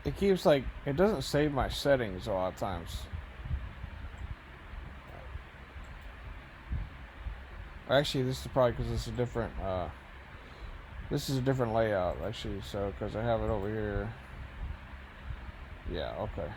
It keeps like, it doesn't save my settings a lot of times. Actually, this is probably because this is different. This is a different layout, actually. So, because I have it over here. Yeah, okay.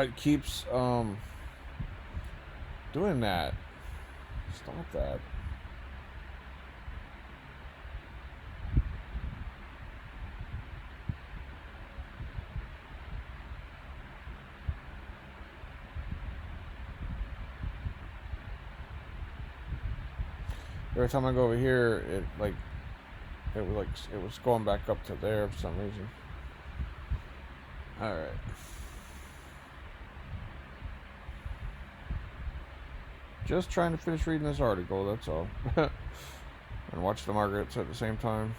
It keeps doing that. Stop that. Every time I go over here, it was going back up to there for some reason. All right. Just trying to finish reading this article, that's all. And watch the Margarets at the same time.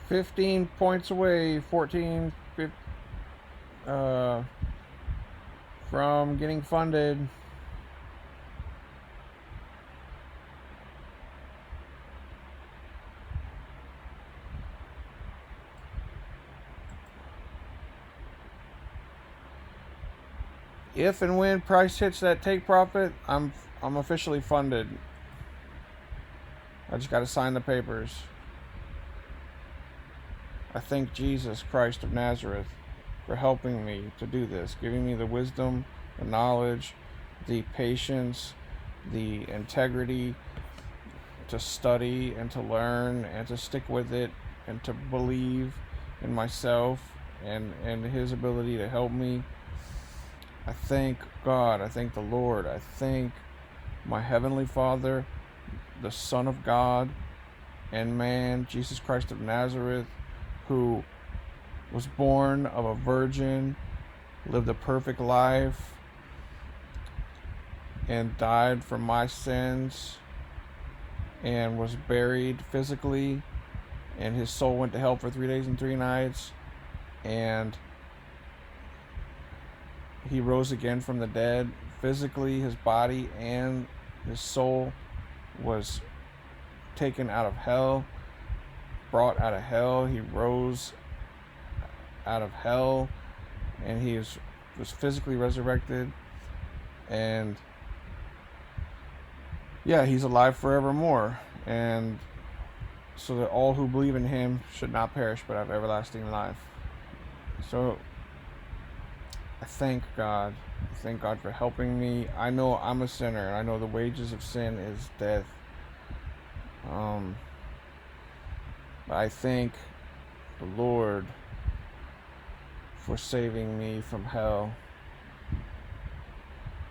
15 points away, 14 from getting funded. If and when price hits that take profit, I'm officially funded. I just got to sign the papers. I thank Jesus Christ of Nazareth for helping me to do this, giving me the wisdom, the knowledge, the patience, the integrity to study and to learn and to stick with it and to believe in myself and His ability to help me. I thank God. I thank the Lord. I thank my Heavenly Father, the Son of God and man, Jesus Christ of Nazareth, who was born of a virgin, lived a perfect life, and died for my sins, and was buried physically, and his soul went to hell for 3 days and 3 nights, and he rose again from the dead. Physically, his body and his soul was taken out of hell, brought out of hell. He rose out of hell, and he was physically resurrected, and yeah, he's alive forevermore, and so that all who believe in him should not perish but have everlasting life. So I thank God. I thank God for helping me. I know I'm a sinner, and I know the wages of sin is death. But I thank the Lord for saving me from hell.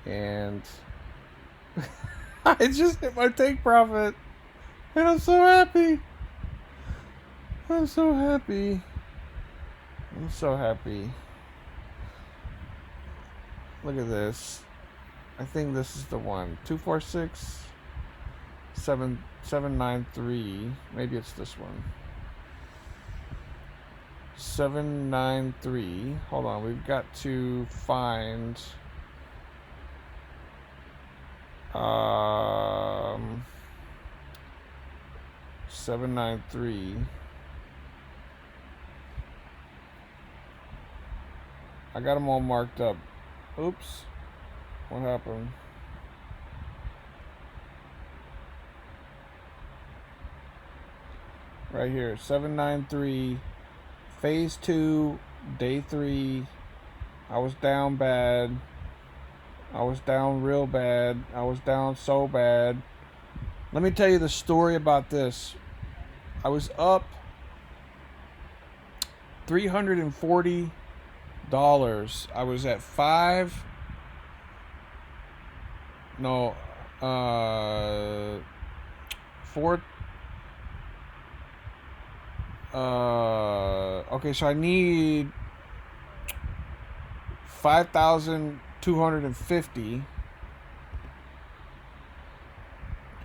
And I just hit my take profit, and I'm so happy. I'm so happy. I'm so happy. Look at this. I think this is the one. 246 793. Maybe it's this one. 793. Hold on. We've got to find 793. I got them all marked up. Oops. What happened? Right here. 793. Phase 2. Day 3. I was down bad. I was down real bad. I was down so bad. Let me tell you the story about this. I was up $340. I was at 5. No. 4. Okay, so I need 5,250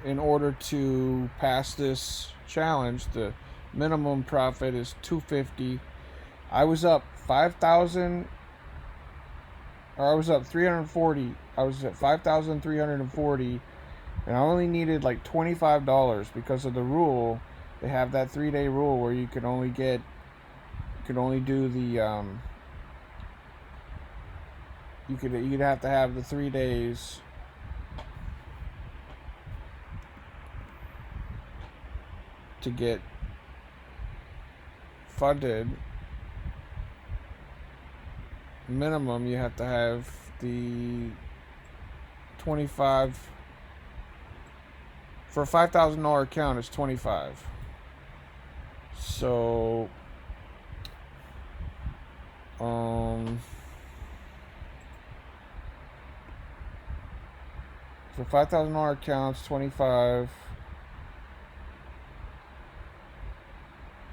in order to pass this challenge. The minimum profit is 250. I was up 5,000, or I was up 340. I was at 5,340, and I only needed like $25 because of the rule. They have that 3-day rule where you could only do the you'd have to have the 3 days to get funded. Minimum, you have to have the 25 for a $5,000 account. It's 25. So for $5,000 accounts, 25.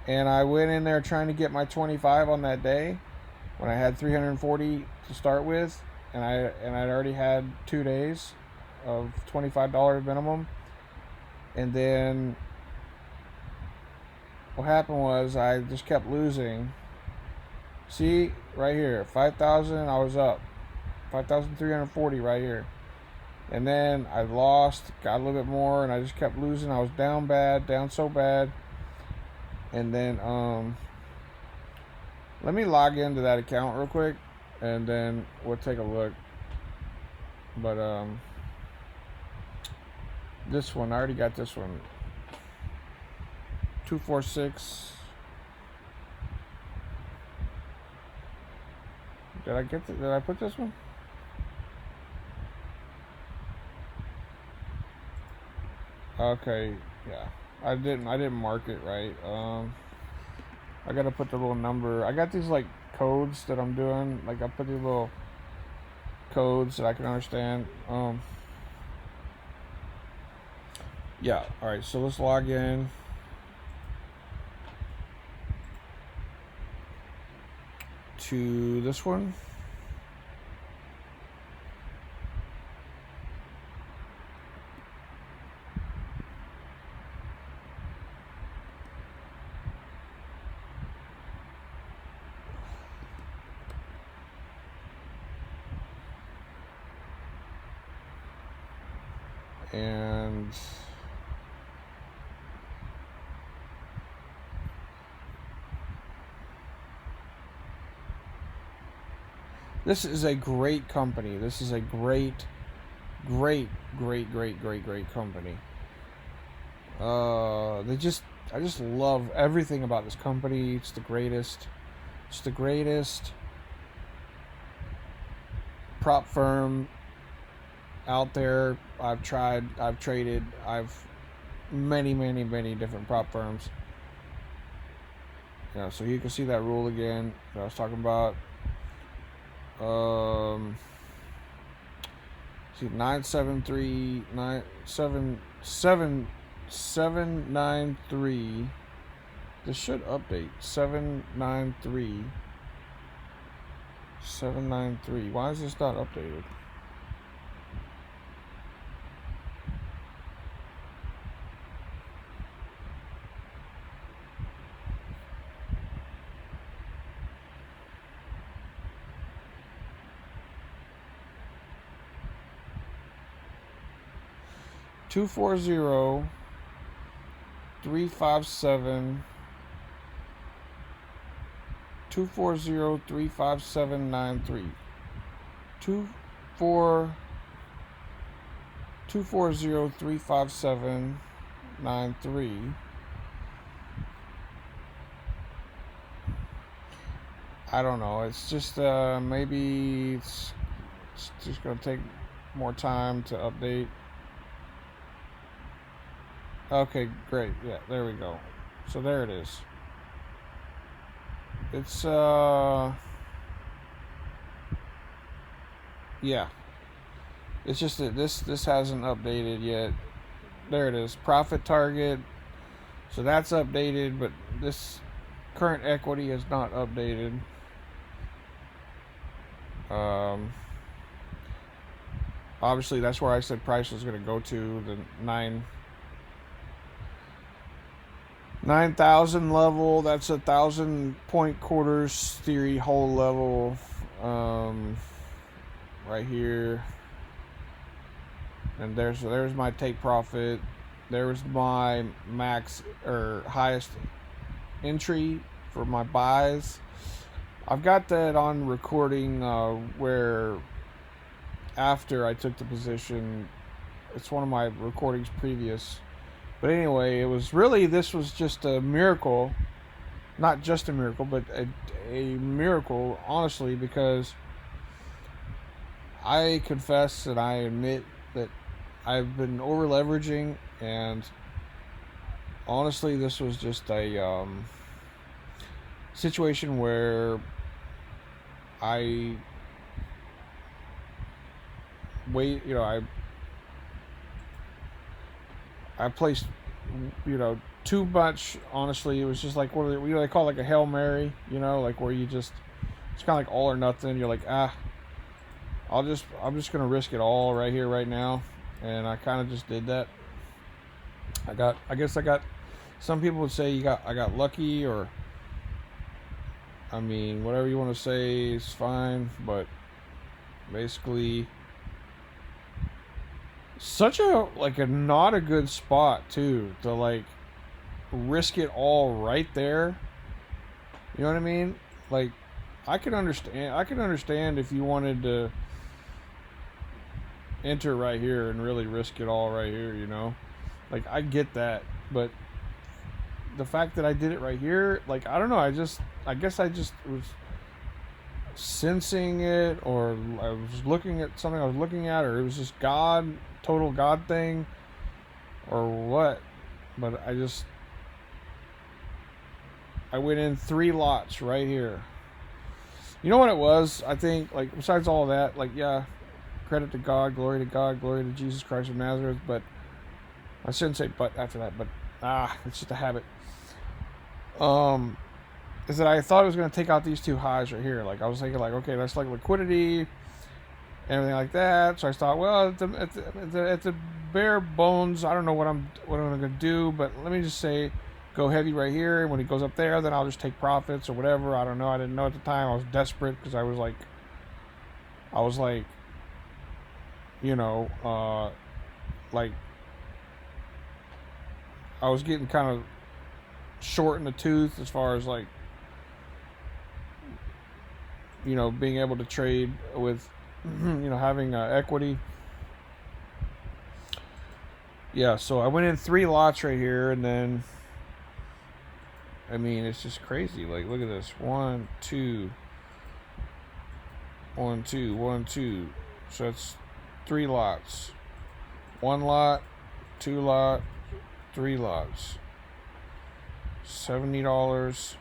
And I went in there trying to get my 25 on that day when I had 340 to start with, and I'd already had 2 days of $25 minimum. And then what happened was I just kept losing. See, right here, 5,000, I was up. 5,340 right here. And then I lost, got a little bit more, and I just kept losing. I was down bad, down so bad. And then, let me log into that account real quick, and then we'll take a look. But, this one, I already got this one. 246. Did I put this one? Okay, yeah. I didn't mark it right. I gotta put the little number. I got these like codes that I'm doing. Like I put these little codes that I can understand. Yeah, alright, so let's log in. To this one. And this is a great company. This is a great company. I just love everything about this company. It's the greatest. It's the greatest prop firm out there. I've traded, many different prop firms. So you can see that rule again that I was talking about. See 793. This should update. 793. Why is this not updated? Two 357 240-35793. 240-35793. I don't know. It's just maybe it's just gonna take more time to update. Okay, great. Yeah, there we go. So there it is. It's yeah. It's just that this hasn't updated yet. There it is. Profit target. So that's updated, but this current equity is not updated. Obviously that's where I said price was going to go to, the 9,000 level. That's 1,000 point quarters theory whole level, right here. And there's my take profit. There's my max or highest entry for my buys. I've got that on recording where after I took the position. It's one of my recordings previous. But anyway, this was just a miracle. Not just a miracle, but a miracle, honestly, because I confess and I admit that I've been over leveraging, and honestly, this was just a situation where I placed, too much. Honestly, it was just like what do they call, like a Hail Mary, like where it's kind of like all or nothing. You're like, I'm just gonna risk it all right here, right now, and I kind of just did that. I guess I got some people would say I got lucky, or I mean, whatever you want to say is fine, but basically such a not a good spot too to like risk it all right there. You know what I mean? Like I can understand if you wanted to enter right here and really risk it all right here, you know? Like I get that, but the fact that I did it right here, like I don't know, I guess I just was sensing it, or I was looking at something I was looking at, or it was just God, total God thing, or what. But I went in 3 lots right here. You know what it was? I think, like, besides all of that, like, yeah, credit to God, glory to Jesus Christ of Nazareth, but I shouldn't say but after that, but it's just a habit. Is that I thought it was going to take out these 2 highs right here. Like I was thinking, like, okay, that's like liquidity, everything like that. So I thought, well, at the bare bones, I don't know what I'm going to do, but let me just say, go heavy right here. And when he goes up there, then I'll just take profits or whatever. I don't know. I didn't know at the time. I was desperate because I was like, you know, like I was getting kind of short in the tooth as far as like, you know, being able to trade with, you know, having equity. Yeah, so I went in 3 lots right here, and then, I mean, it's just crazy. Like, look at this. 1, 2, 1, 2, 1, 2. So that's 3 lots. 1 lot, 2 lot, 3 lots. $70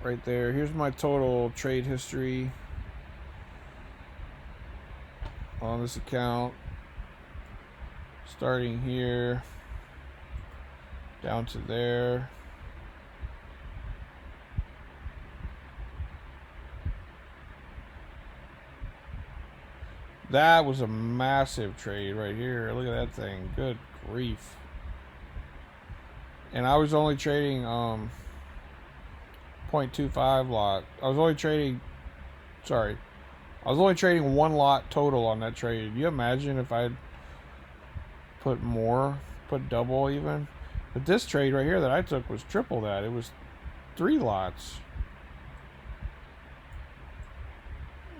right there. Here's my total trade history on this account, starting here down to there. That was a massive trade right here. Look at that thing. Good grief. And I was only trading 0.25 lot. I was only trading 1 lot total on that trade. You imagine if I'd put double even? But this trade right here that I took was triple that. It was 3 lots.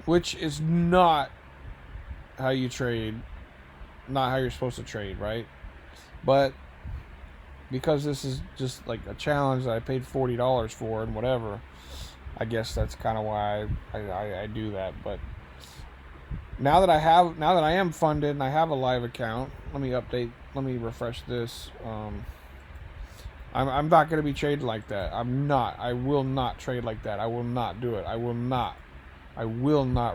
Which is not how you trade. Not how you're supposed to trade, right? But because this is just like a challenge that I paid $40 for and whatever, I guess that's kind of why I do that. But now that I am funded and I have a live account, let me refresh this. I'm not going to be trading like that. I will not trade like that. I will not do it. I will not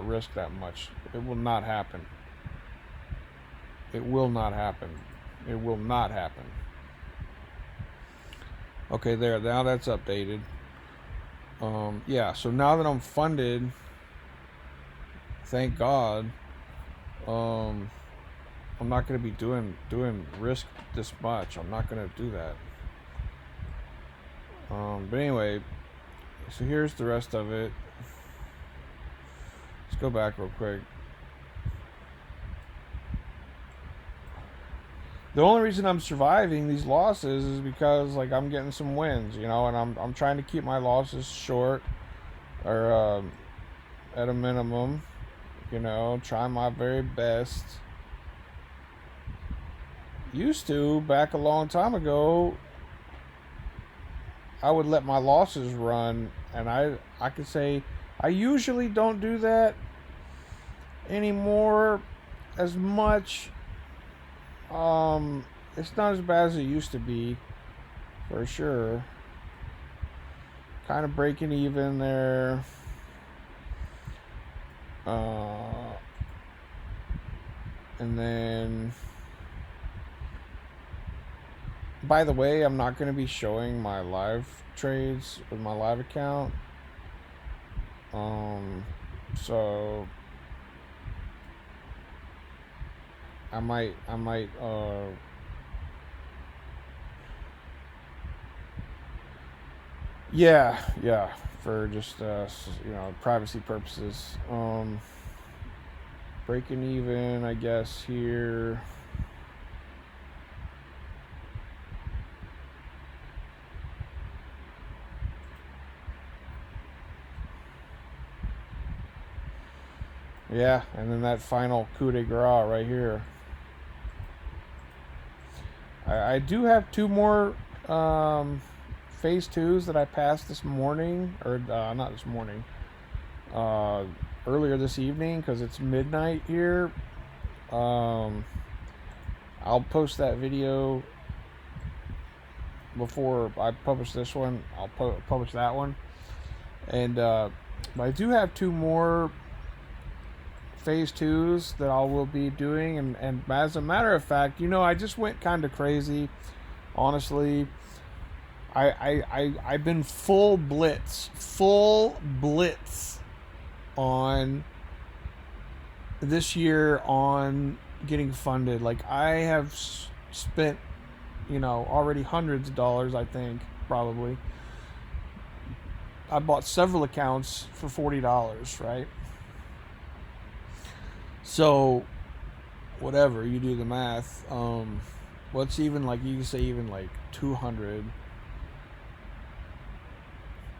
risk that much. It will not happen. It will not happen. It will not happen. Okay, there. Now that's updated. Yeah, so now that I'm funded, thank God, I'm not going to be doing risk this much. I'm not going to do that. But anyway, so here's the rest of it. Let's go back real quick. The only reason I'm surviving these losses is because like I'm getting some wins, you know, and I'm trying to keep my losses short, or at a minimum, you know, trying my very best. Used to, back a long time ago, I would let my losses run, and I could say I usually don't do that anymore as much. It's not as bad as it used to be, for sure. Kind of breaking even there. And then, by the way, I'm not going to be showing my live trades with my live account. So I might Yeah, for just privacy purposes. Breaking even, I guess here. Yeah, and then that final coup de grace right here. I do have two more phase twos that I passed this morning, or not this morning, uh, earlier this evening because it's midnight here. Um, I'll post that video before I publish this one. I'll publish that one, and but I do have two more phase twos that I will be doing, and as a matter of fact, I just went kind of crazy, honestly. I've been full blitz on this year on getting funded. Like I have spent, already hundreds of dollars. I think probably. I bought several accounts for $40, right? So, whatever you do the math. What's even like you can say even like 200.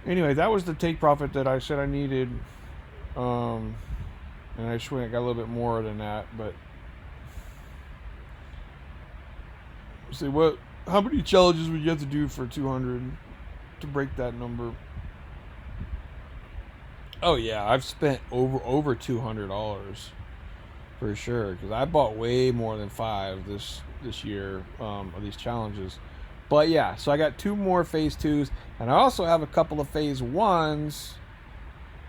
Anyway, that was the take profit that I said I needed. And I just went got a little bit more than that, but see how many challenges would you have to do for 200 to break that number? Oh yeah, I've spent over $200 for sure because I bought way more than 5 this year of these challenges. But yeah, so I got 2 more phase 2s, and I also have a couple of phase 1s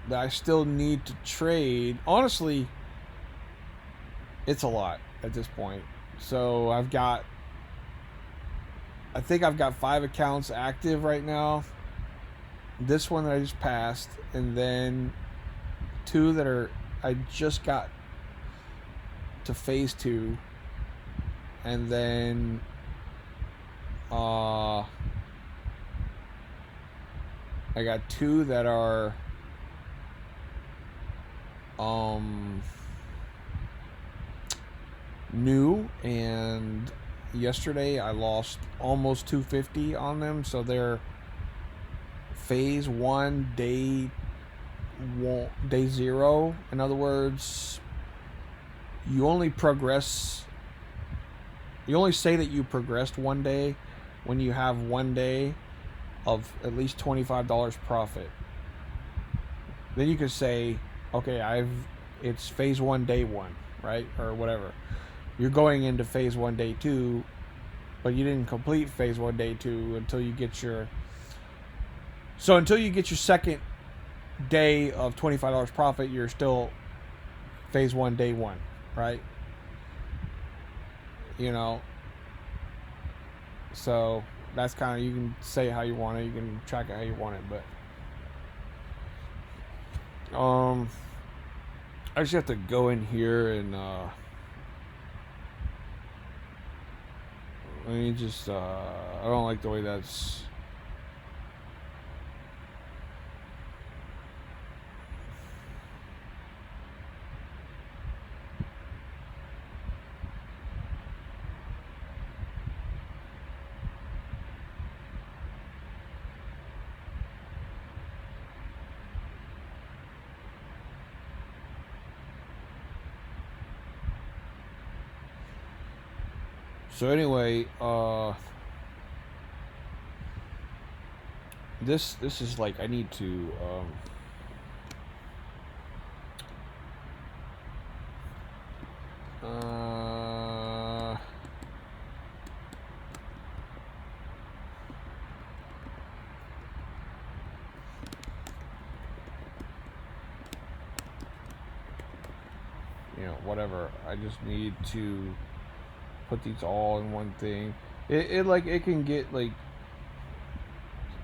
that I still need to trade. Honestly, it's a lot at this point. So I think I've got 5 accounts active right now. This one that I just passed, and then 2 that I just got to phase 2, and then I got 2 that are new, and yesterday I lost almost 250 on them, so they're phase 1 day 0. In other words, you only say that you progressed one day when you have one day of at least $25 profit. Then you could say, okay, it's phase 1 day 1, right? Or whatever. You're going into phase 1 day 2, but you didn't complete phase 1 day 2 until you get your second day of $25 profit, you're still phase 1 day 1, right? So that's kind of, you can say it how you want it, you can track it how you want it, but I just have to go in here and I don't like the way that's. So anyway, this is like I need to whatever. I just need to put these all in one thing. It can get like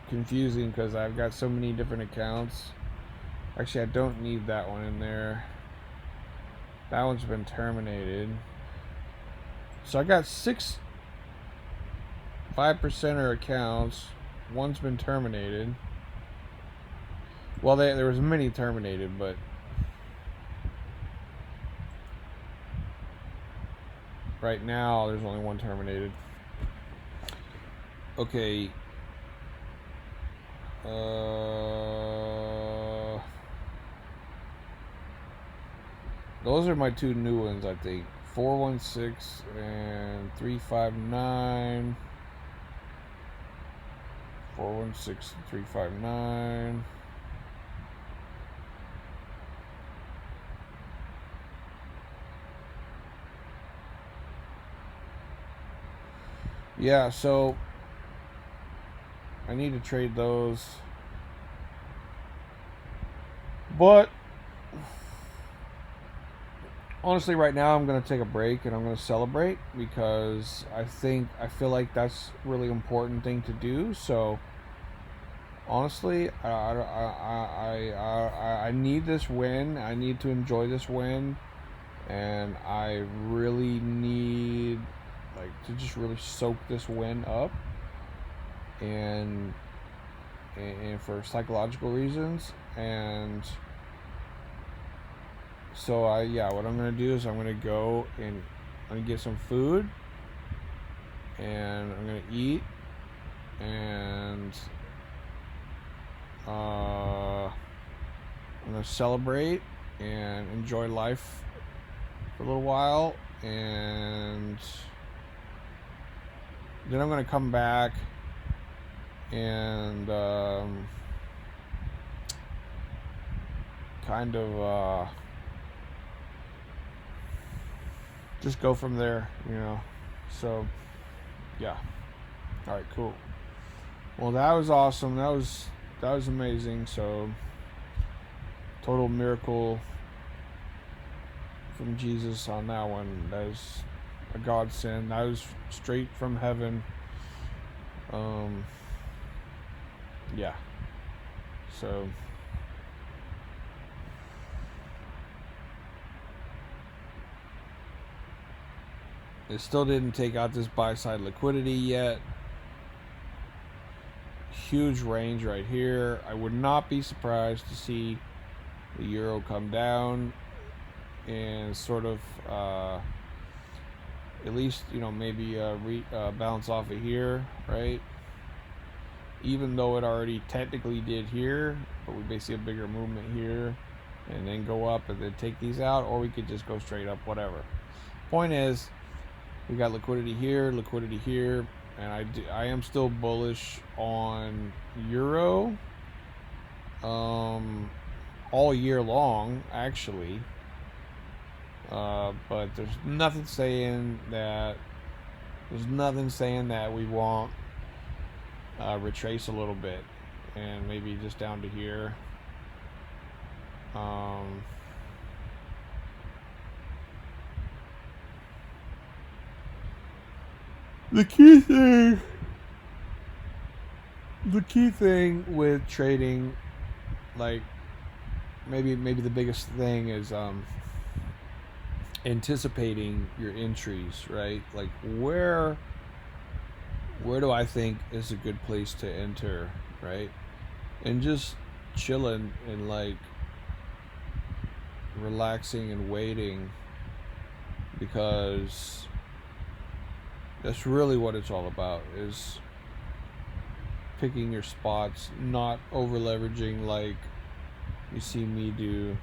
confusing because I've got so many different accounts. Actually, I don't need that one in there. That one's been terminated. So I got 6 5%er accounts. One's been terminated. Well, there was many terminated, but right now there's only one terminated. Okay. Those are my two new ones, I think. 416 and 359. 416 and 359. Yeah, so I need to trade those. But honestly, right now I'm going to take a break and I'm going to celebrate, because I feel like that's a really important thing to do. So honestly, I need this win. I need to enjoy this win, and I really need to just really soak this win up, and for psychological reasons. And so what I'm gonna do is I'm gonna go and I'm gonna get some food, and I'm gonna eat, and I'm gonna celebrate and enjoy life for a little while, and then I'm gonna come back and kind of just go from there, So yeah. All right, cool. Well, that was awesome. That was amazing. So total miracle from Jesus on that one. That was a godsend. That was straight from heaven. Yeah. So it still didn't take out this buy side liquidity yet. Huge range right here. I would not be surprised to see the euro come down and sort of at least maybe bounce off of here, right? Even though it already technically did here, but we may see a bigger movement here and then go up and then take these out, or we could just go straight up, whatever. Point is, we got liquidity here, and I am still bullish on euro all year long, actually. But there's nothing saying that we won't retrace a little bit, and maybe just down to here. The key thing with trading, maybe the biggest thing is anticipating your entries, right? Like where do I think is a good place to enter, right? And just chilling and relaxing and waiting, because that's really what it's all about, is picking your spots, not over leveraging like you see me do.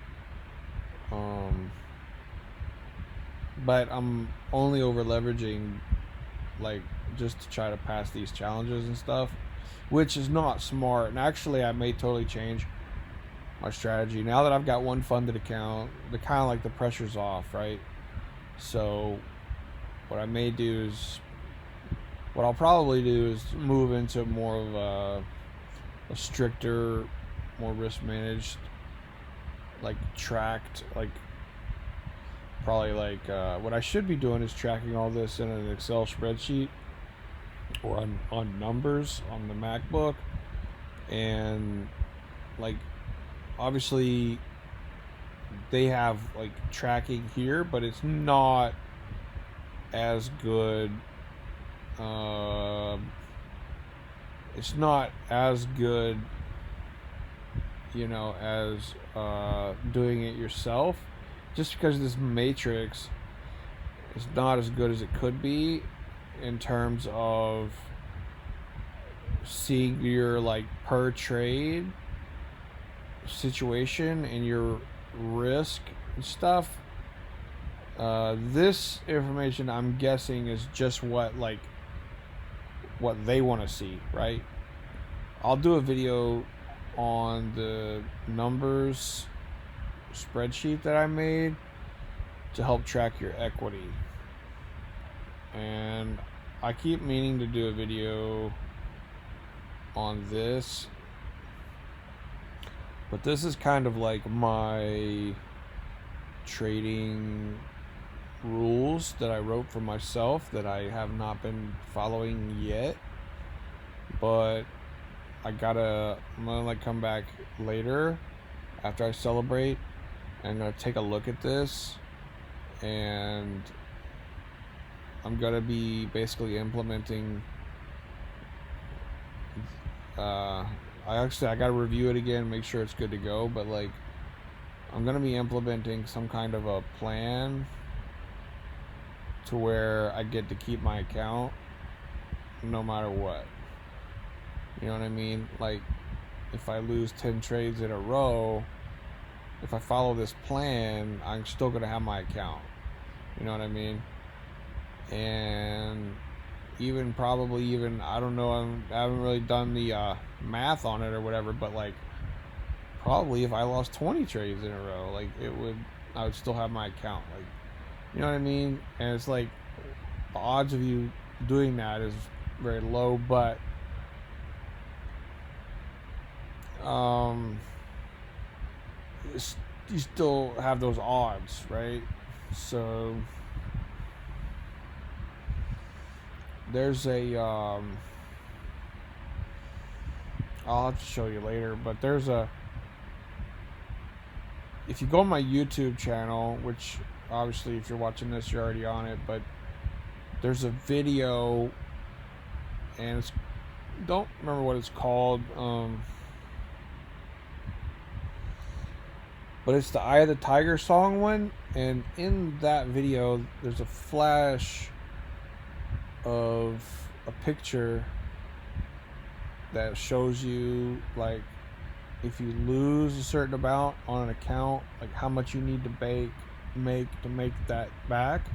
But I'm only over leveraging just to try to pass these challenges and stuff, which is not smart. And actually, I may totally change my strategy now that I've got one funded account. The kind of the pressure's off, right? So what I'll probably do is move into more of a stricter, more risk managed, tracked, probably what I should be doing is tracking all this in an Excel spreadsheet or on numbers on the MacBook, and obviously they have tracking here, but it's not as good. It's not as good as doing it yourself, just because this matrix is not as good as it could be in terms of seeing your like per trade situation and your risk and stuff. This information, I'm guessing, is just what they want to see, right? I'll do a video on the numbers spreadsheet that I made to help track your equity. And I keep meaning to do a video on this, but this is kind of like my trading rules that I wrote for myself that I have not been following yet. But I'm gonna come back later after I celebrate. I'm gonna take a look at this, and I'm gonna be basically implementing. I gotta review it again, make sure it's good to go. But like, I'm gonna be implementing some kind of a plan to where I get to keep my account no matter what. You know what I mean? Like, if I lose 10 trades in a row, if I follow this plan, I'm still going to have my account. You know what I mean? And I don't know, I haven't really done the math on it or whatever, but like, probably if I lost 20 trades in a row, like, I would still have my account. Like, you know what I mean? And it's like, the odds of you doing that is very low, but you still have those odds, right? So there's I'll have to show you later, but if you go on my YouTube channel, which obviously if you're watching this you're already on it, but there's a video, and don't remember what it's called, but it's the Eye of the Tiger song one, and in that video there's a flash of a picture that shows you, like, if you lose a certain amount on an account, like how much you need to make that back.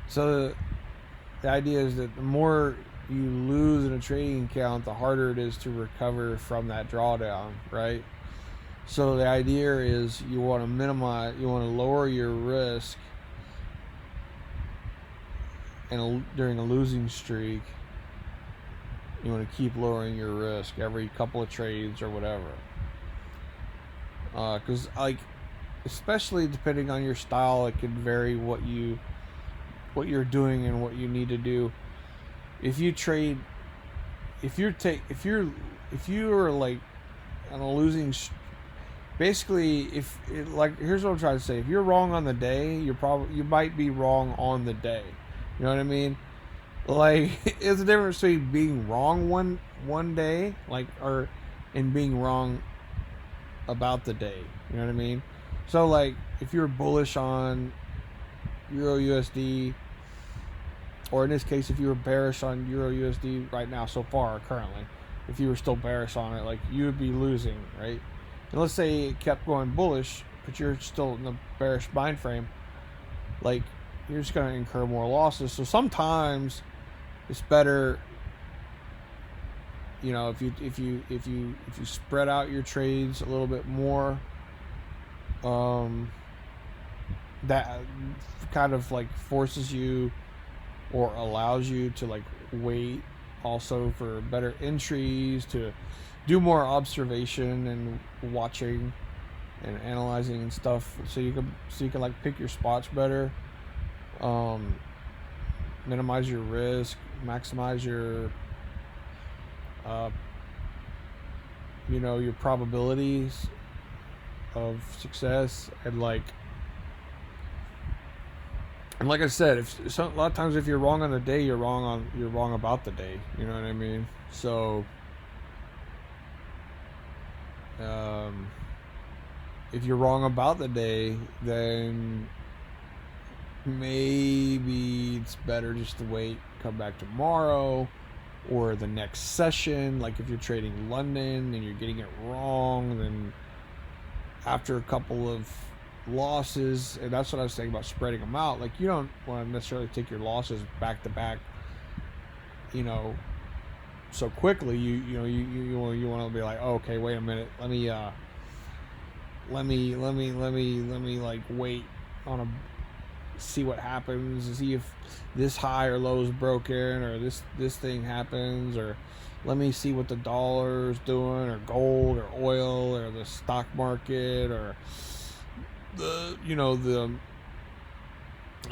So the idea is that the more you lose in a trading account, the harder it is to recover from that drawdown, right? So the idea is you want to lower your risk during a losing streak. You want to keep lowering your risk every couple of trades or whatever. Because like, especially depending on your style, it can vary what you're doing and what you need to do. If you are like on a losing, basically, here's what I'm trying to say. If you're wrong on the day, you might be wrong on the day. You know what I mean? Like, it's a difference between being wrong one day, and being wrong about the day. You know what I mean? So like, if you're bullish on Euro USD, or in this case, if you were bearish on Euro USD right now so far, currently, if you were still bearish on it, like, you would be losing, right? And let's say it kept going bullish, but you're still in the bearish mind frame, like, you're just going to incur more losses. So sometimes it's better, if you spread out your trades a little bit more, that kind of like forces you or allows you to like wait also for better entries, to do more observation and watching and analyzing and stuff, so you can like pick your spots better, minimize your risk, maximize your your probabilities of success. And like I said, a lot of times if you're wrong on the day, you're wrong about the day. You know what I mean? So If you're wrong about the day, then maybe it's better just to wait, come back tomorrow or the next session. Like if you're trading London and you're getting it wrong, then after a couple of losses, and that's what I was saying about spreading them out. Like you don't want to necessarily take your losses back to back, you know, so quickly. You want to be like, oh, okay, wait a minute, let me like wait on a see what happens, see if this high or low is broken, or this thing happens, or let me see what the dollar's doing, or gold, or oil, or the stock market, or the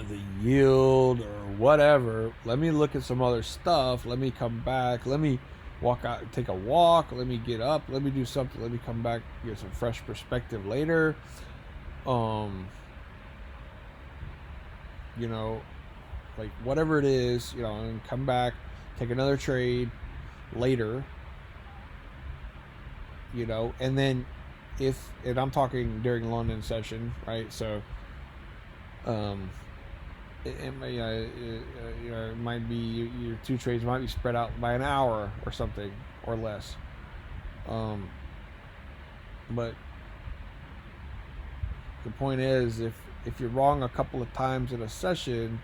the yield, or whatever. Let me look at some other stuff. Let me come back. Let me walk out, take a walk. Let me get up. Let me do something. Let me come back, get some fresh perspective later. You know, like whatever it is, and come back, take another trade later, and then and I'm talking during London session, right? So, it may, it might be your two trades might be spread out by an hour or something or less. But the point is, if you're wrong a couple of times in a session,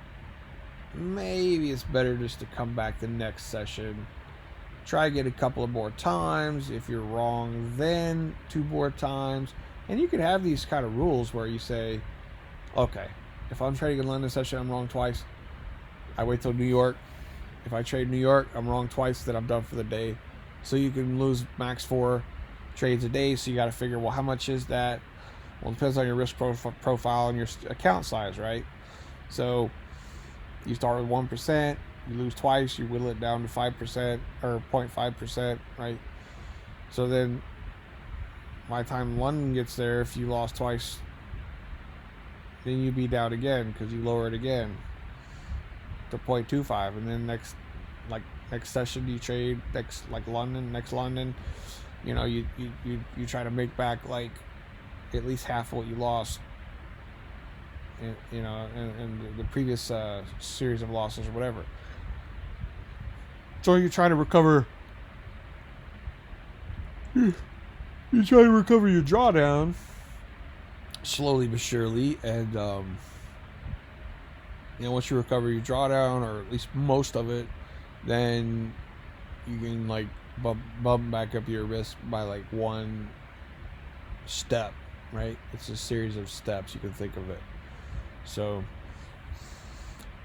maybe it's better just to come back the next session, try again a couple of more times. If you're wrong, then 2 more times. And you can have these kind of rules where you say, okay, if I'm trading in London session, I'm wrong twice, I wait till New York. If I trade New York, I'm wrong twice, then I'm done for the day. So you can lose max 4 trades a day. So you got to figure, well, how much is that? Well, it depends on your risk profile and your account size, right? So you start with 1%, you lose twice, you whittle it down to 5% or 0.5%, right? So then by the time London gets there, if you lost twice, then you'd be down again because you lower it again to 0.25, and then next session you trade next London, you try to make back like at least half of what you lost in the previous series of losses or whatever. So you try to recover. You try to recover your drawdown slowly but surely, and once you recover your drawdown, or at least most of it, then you can like bump back up your risk by like 1 step, right? It's a series of steps, you can think of it. So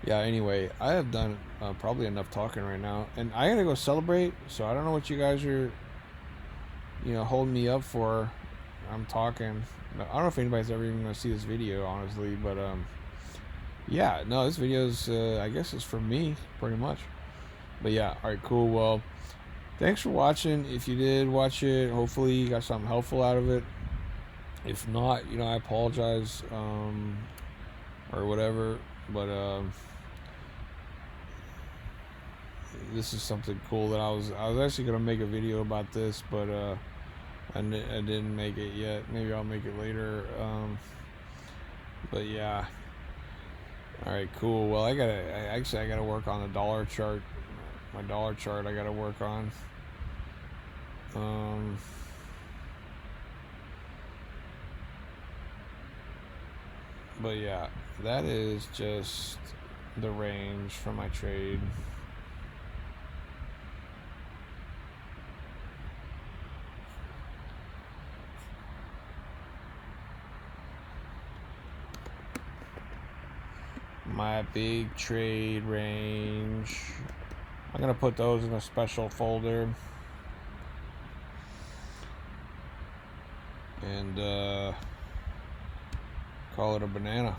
yeah, anyway, I have done probably enough talking right now, and I gotta go celebrate. So I don't know what you guys are holding me up for. I'm talking. I don't know if anybody's ever even gonna see this video, honestly, but yeah, no, this video's I guess it's for me pretty much. But yeah, all right, cool. Well, thanks for watching. If you did watch it, hopefully you got something helpful out of it. If not, I apologize, or whatever. But this is something cool that I was actually gonna make a video about this, but I didn't make it yet. Maybe I'll make it later. But yeah. All right, cool. Well, I gotta work on the dollar chart. My dollar chart I gotta work on. But yeah, that is just the range for my trade. My big trade range. I'm gonna put those in a special folder. And call it a banana,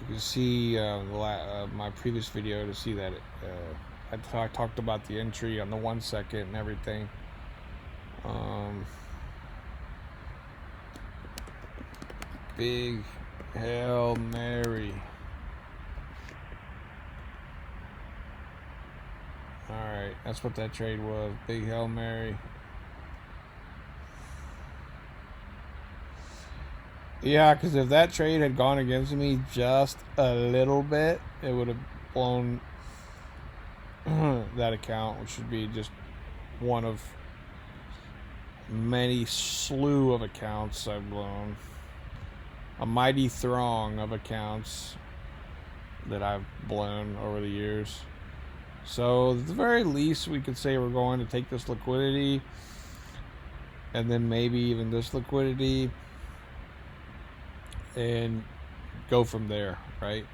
You can see my previous video to see that I talked about the entry on the 1 second and everything. Big Hail Mary. That's what that trade was. Big Hail Mary. Yeah, because if that trade had gone against me just a little bit, it would have blown that account, which should be just one of many slew of accounts I've blown. A mighty throng of accounts that I've blown over the years. So at the very least, we could say we're going to take this liquidity, and then maybe even this liquidity, and go from there, right?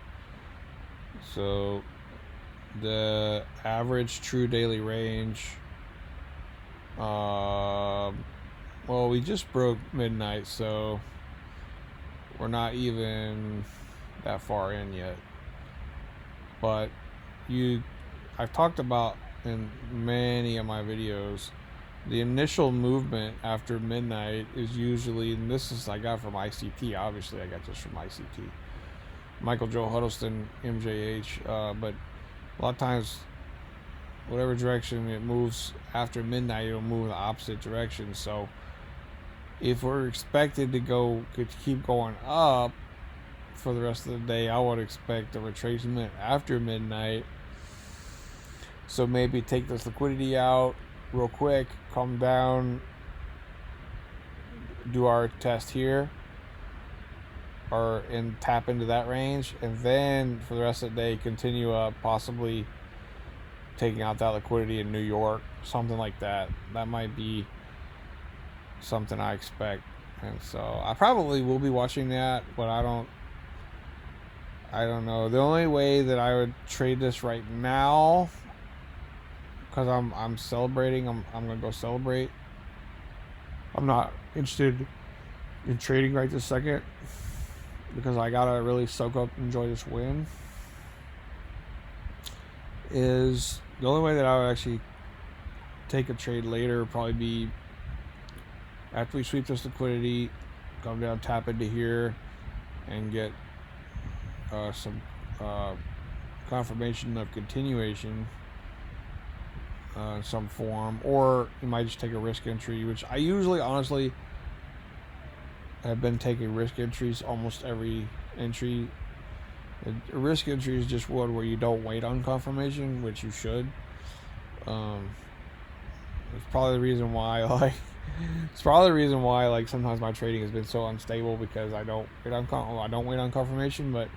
So the average true daily range, well, we just broke midnight, so we're not even that far in yet. But I've talked about in many of my videos, the initial movement after midnight is usually, and this is I got from ICT, obviously I got this from ICT, Michael Joe Huddleston, MJH, but a lot of times, whatever direction it moves after midnight, it'll move in the opposite direction. So if we're expected to keep going up for the rest of the day, I would expect a retracement after midnight. So maybe take this liquidity out real quick, come down, do our test here, and tap into that range, and then for the rest of the day continue up, possibly taking out that liquidity in New York, something like that. That might be something I expect. And so I probably will be watching that, but I don't know. The only way that I would trade this right now, because I'm celebrating, I'm gonna go celebrate. I'm not interested in trading right this second, because I gotta really soak up, enjoy this win. Is the only way that I would actually take a trade later would probably be after we sweep this liquidity, come down, tap into here, and get some confirmation of continuation in some form, or you might just take a risk entry, which I usually, honestly, have been taking risk entries almost every entry. A risk entry is just one where you don't wait on confirmation, which you should. It's probably the reason why, sometimes my trading has been so unstable, because I don't wait on confirmation. But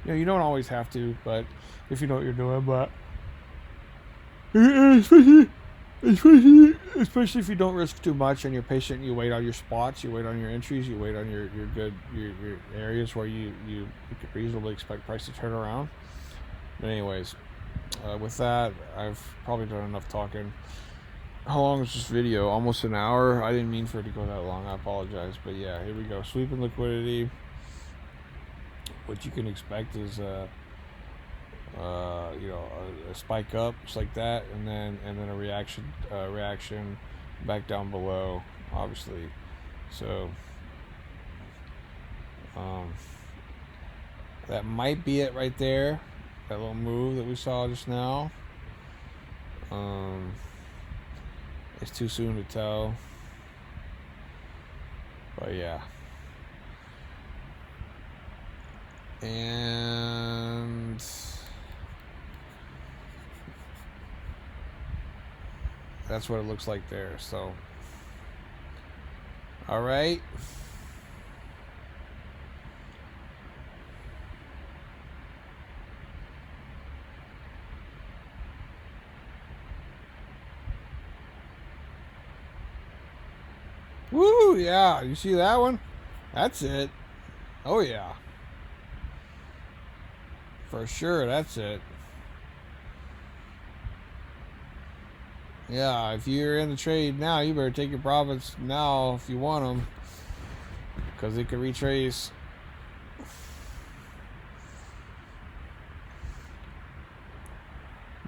you don't always have to. But if you know what you're doing, but especially if you don't risk too much and you're patient, you wait on your spots, you wait on your entries, you wait on your areas where you could reasonably expect price to turn around. But anyways, with that, I've probably done enough talking. How long is this video? Almost an hour. I didn't mean for it to go that long. I apologize. But yeah, here we go. Sweeping liquidity. What you can expect is a spike up just like that, and then a reaction back down below, obviously. So that might be it right there, that little move that we saw just now. It's too soon to tell, but yeah. And that's what it looks like there. So, all right. Woo, yeah. You see that one? That's it. Oh, yeah. For sure, that's it. Yeah, if you're in the trade now, you better take your profits now if you want them, because it can retrace.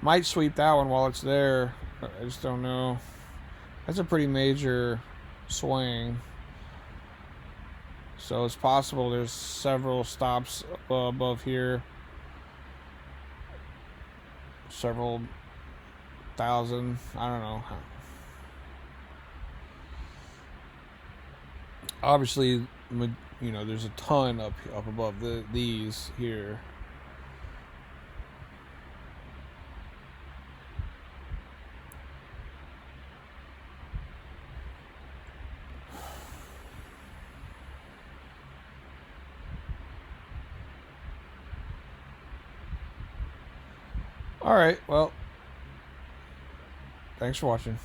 Might sweep that one while it's there. I just don't know. That's a pretty major swing. So it's possible there's several stops above here. Several 1,000. I don't know. Obviously, there's a ton up above these here. All right, well, thanks for watching.